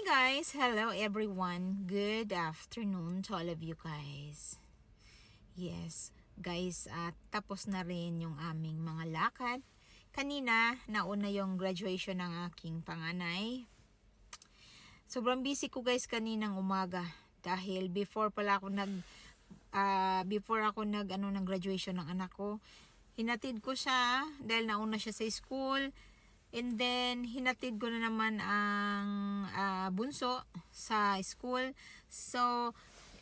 guys! Hello everyone! Good afternoon to all of you guys. Yes, guys, tapos na rin yung aming mga lakad. Kanina, nauna yung graduation ng aking panganay. Sobrang busy ko guys kaninang umaga. Dahil before ako ng graduation ng anak ko, hinatid ko siya dahil nauna siya sa school. And then, hinatid ko na naman ang bunso sa school. So,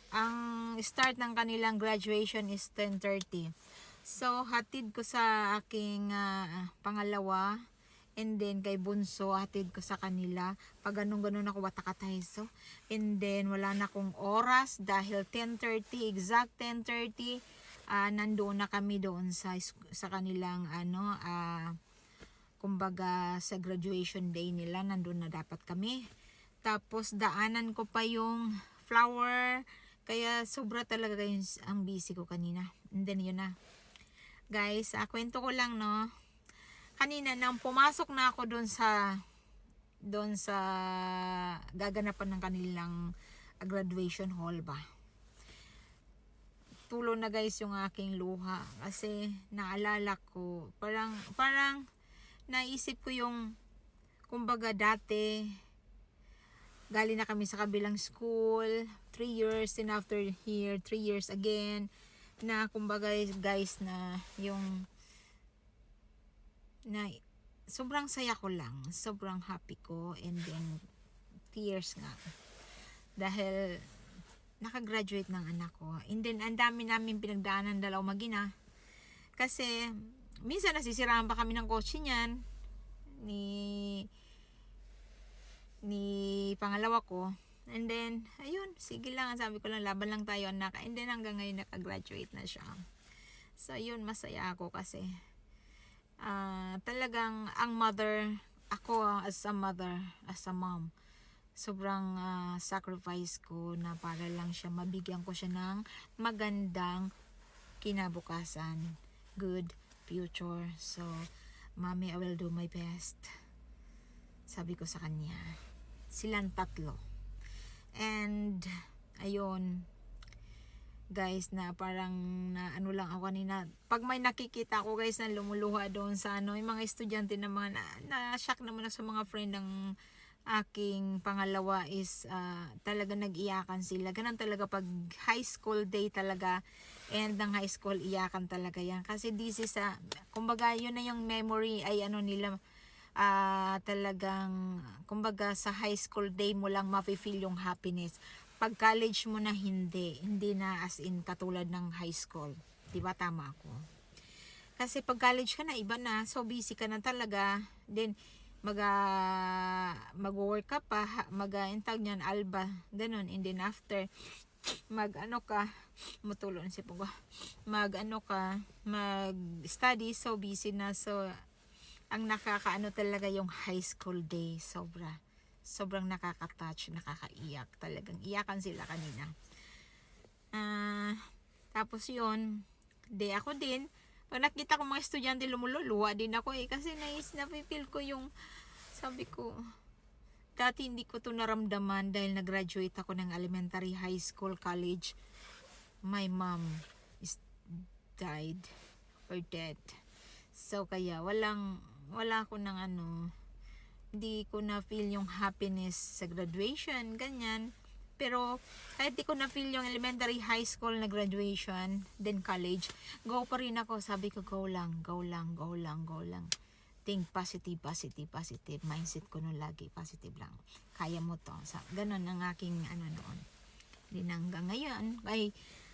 ang start ng kanilang graduation is 10:30. So, hatid ko sa aking pangalawa. And then, kay bunso, hatid ko sa kanila. Pag ganun-ganun ako watakatay. So, and then, wala na akong oras dahil 10:30, exact 10:30, nandoon na kami doon sa kanilang kumbaga sa graduation day nila, nandun na dapat kami. Tapos daanan ko pa yung flower, kaya sobra talaga ang busy ko kanina. And then yun na guys, kwento ko lang no, kanina nang pumasok na ako doon sa gaganapan ng kanilang graduation hall ba, tulo na guys yung aking luha kasi naalala ko, parang naisip ko yung kumbaga dati galing na kami sa kabilang school 3 years, and after here 3 years again, na kumbaga guys na yung na sobrang saya ko lang, sobrang happy ko, and then tears nga dahil nakagraduate ng anak ko. And then ang dami namin pinagdaanan dalawang magina kasi minsan nasisiraan pa kami ng kotse niyan ni pangalawa ko. And then ayun, sige lang, sabi ko lang laban lang tayo anak. And then hanggang ngayon nakagraduate na siya. So ayun, masaya ako kasi talagang ang mother, ako as a mother, as a mom, sobrang sacrifice ko na para lang siya, mabigyan ko siya ng magandang kinabukasan, good future. So, mommy, I will do my best. Sabi ko sa kanya. Silang tatlo. And, ayun, guys, na parang na ano lang ako kanina. Pag may nakikita ko guys na lumuluha doon sa yung mga estudyante na mga na-shock naman sa mga friend ng aking pangalawa is talaga nag-iyakan sila. Ganun talaga pag high school day talaga, and ng high school, iyakan talaga yan. Kasi this is kumbaga yun na yung memory ay nila, talagang kumbaga sa high school day mo lang mafe-feel yung happiness. Pag college mo na hindi na as in katulad ng high school. Diba tama ako? Kasi pag college ka na, iba na, so busy ka na talaga. Then mag-work ka pa, mag-intag niyan, alba, ganun. And then after, mag-study, so busy na. So, ang nakakaano talaga yung high school day, sobrang nakaka-touch, nakakaiyak, talagang iyakan sila kanina. Tapos yun, ako din, pag nakita ko mga estudyante lumuluwa din ako kasi na-feel ko yung, sabi ko, dati hindi ko to naramdaman dahil nag-graduate ako ng elementary, high school, college. My mom is died or dead. So kaya wala ko ng hindi ko na-feel yung happiness sa graduation, ganyan. Pero kahit di ko na-feel yung elementary, high school na graduation, then college, go pa rin ako. Sabi ko, go lang. Think positive. Mindset ko nun lagi, positive lang. Kaya mo to. Ganun ang aking noon. Din hanggang ngayon,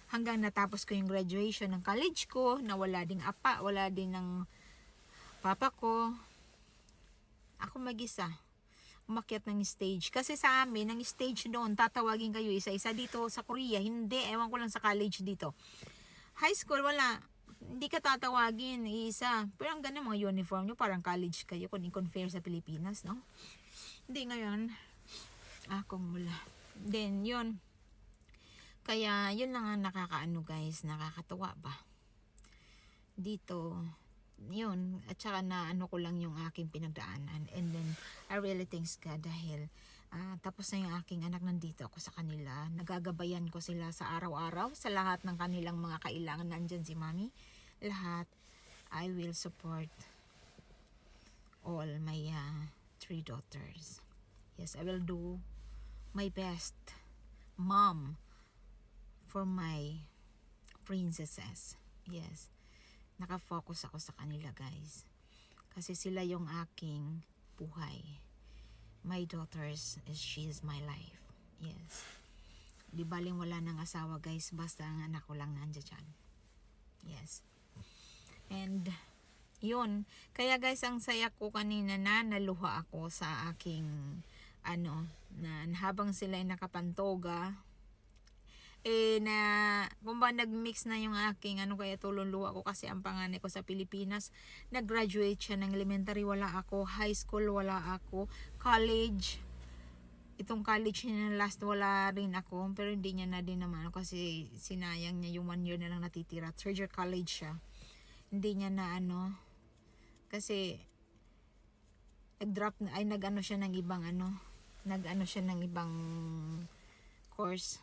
hanggang natapos ko yung graduation ng college ko, na wala ding ng papa ko. Ako mag-isa. Umakyat ng stage. Kasi sa amin, ang stage doon, tatawagin kayo isa-isa. Dito sa Korea, hindi. Ewan ko lang sa college dito. High school, wala. Hindi ka tatawagin, isa. Pero ang ganun mga uniform nyo, parang college kayo kung i-compare sa Pilipinas, no? Hindi ngayon. Kung wala. Then, yun. Kaya, yun lang ang nakakaano guys. Nakakatawa ba? Dito, yun, at saka na ko lang yung aking pinagdaanan. And then I really thanks God dahil Tapos na yung aking anak, nandito ako sa kanila. Nagagabayan ko sila sa araw-araw sa lahat ng kanilang mga kailangan. Nandyan si mami. Lahat. I will support all my 3 daughters. Yes, I will do my best mom for my princesses. Yes. Nakafocus ako sa kanila, guys. Kasi sila yung aking buhay. My daughters, she is my life. Yes. Di baling wala ng asawa, guys. Basta ang anak ko lang nandiyan dyan. Yes. And yun. Kaya guys, ang saya ko kanina na naluha ako sa aking na habang sila ay nakapantoga, na kumbaga nagmix na yung aking kaya tulong-luha ko, kasi ang panganay ko sa Pilipinas nag-graduate siya ng elementary, wala ako, high school wala ako, college, itong college niya na last wala rin ako, pero hindi niya na din naman kasi sinayang niya yung 1 year na lang natitira. Third year college siya, hindi niya na kasi nag-drop na, ay nag-ano siya ng ibang siya ng ibang course.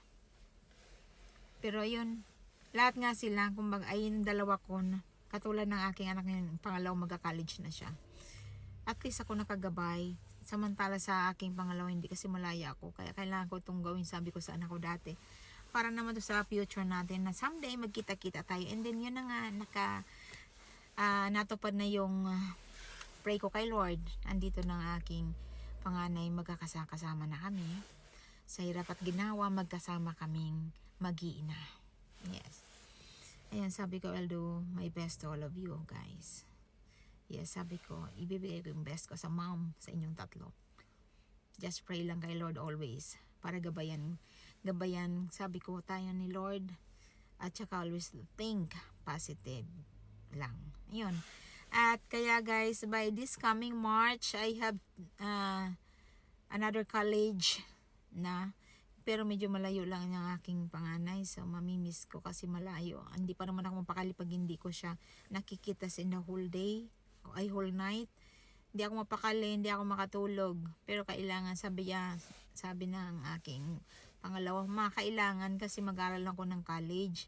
Pero yun, lahat nga sila, kumbaga ay yung dalawa ko, katulad ng aking anak ngayon, pangalawang magka-college na siya. At least ako nakagabay, samantala sa aking pangalawa hindi, kasi malaya ako, kaya kailangan ko itong gawin, sabi ko sa anak ko dati, para naman to sa future natin, na someday magkita-kita tayo. And then yun na nga, natupad na yung pray ko kay Lord. Andito ng aking panganay, magkakasama na kami. Sa hirap at ginawa, magkasama kaming mag-iina. Yes. Ayan, sabi ko, I'll do my best to all of you guys. Yes, sabi ko, ibibigay ko yung best ko sa mom, sa inyong tatlo. Just pray lang kay Lord always, para gabayan, sabi ko, tayo ni Lord, at saka always think positive lang. Ayun. At kaya guys, by this coming March, I have another college na, pero medyo malayo lang yung aking panganay, so mamimiss ko kasi malayo. Hindi pa naman ako mapakali pag hindi ko siya nakikita in the whole day o ay whole night. Hindi ako mapakali, hindi ako makatulog, pero kailangan, sabi ng aking pangalawa, kailangan kasi mag-aral ako ng college.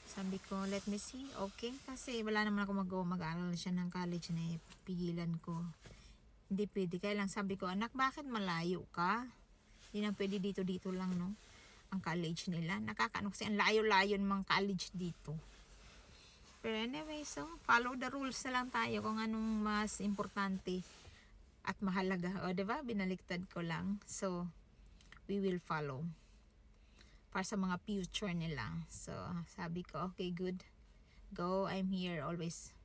Sabi ko, let me see, okay, kasi wala naman ako mag-aral siya ng college na pigilan ko. Hindi pwede, kaya lang sabi ko, anak, bakit malayo ka? Hindi na pwede dito lang, no? Ang college nila. Nakakaano kasi ang layo-layo ng college dito. Pero anyway, so follow the rules na lang tayo kung anong mas importante at mahalaga. O, diba? Binaliktad ko lang. So, we will follow. Para sa mga future nila. So, sabi ko, okay, good. Go, I'm here always.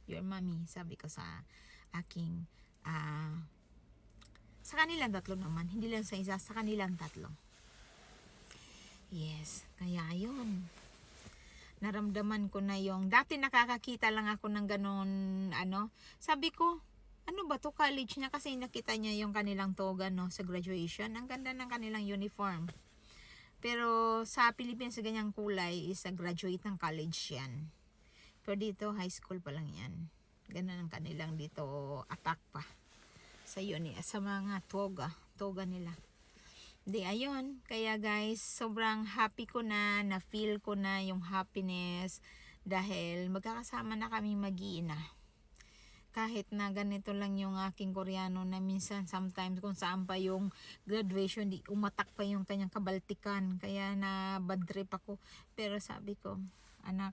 Your mommy. Sabi ko sa aking sa kanilang tatlo naman, hindi lang sa isa, sa kanilang tatlo. Yes, kaya yun, naramdaman ko na yung dati nakakakita lang ako ng ganun, sabi ko, ano ba to, college niya, kasi nakita niya yung kanilang toga, no, sa graduation, ang ganda ng kanilang uniform. Pero sa Pilipinas, sa ganyang kulay is a graduate ng college yan, pero dito high school pa lang yan. Ganun ang kanilang dito, attack pa sa mga toga nila. Di, ayun, kaya guys, sobrang happy ko na feel ko na yung happiness dahil magkakasama na kami mag-iina. Kahit na ganito lang yung aking Koreano, na minsan sometimes kung saan pa yung graduation, di umatak pa yung kanyang kabaltikan, kaya na bad trip ako. Pero sabi ko, anak,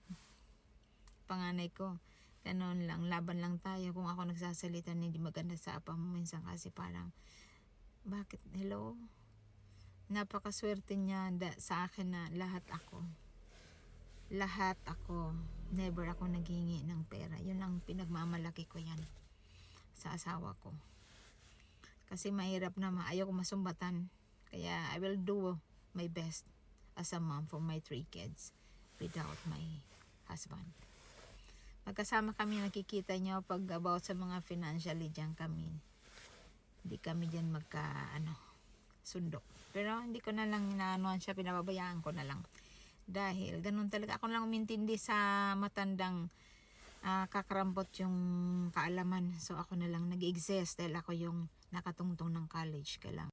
panganay ko, ganon lang, laban lang tayo. Kung ako nagsasalita na hindi maganda sa apa mo minsan, kasi parang, bakit, hello? Napakaswerte niya sa akin na lahat ako, never ako naghingi ng pera. Yun ang pinagmamalaki ko yan sa asawa ko. Kasi mahirap na, ayaw ko masumbatan. Kaya I will do my best as a mom for my 3 kids without my husband. Magkasama kami, nakikita nyo pag about sa mga financially, dyan kami. Hindi kami dyan sundo. Pero hindi ko na lang inaanuhan siya, pinababayaan ko na lang. Dahil ganun talaga, ako lang umintindi sa matandang kakarampot yung kaalaman. So ako na lang nag-exist dahil ako yung nakatungtong ng college. Kailangan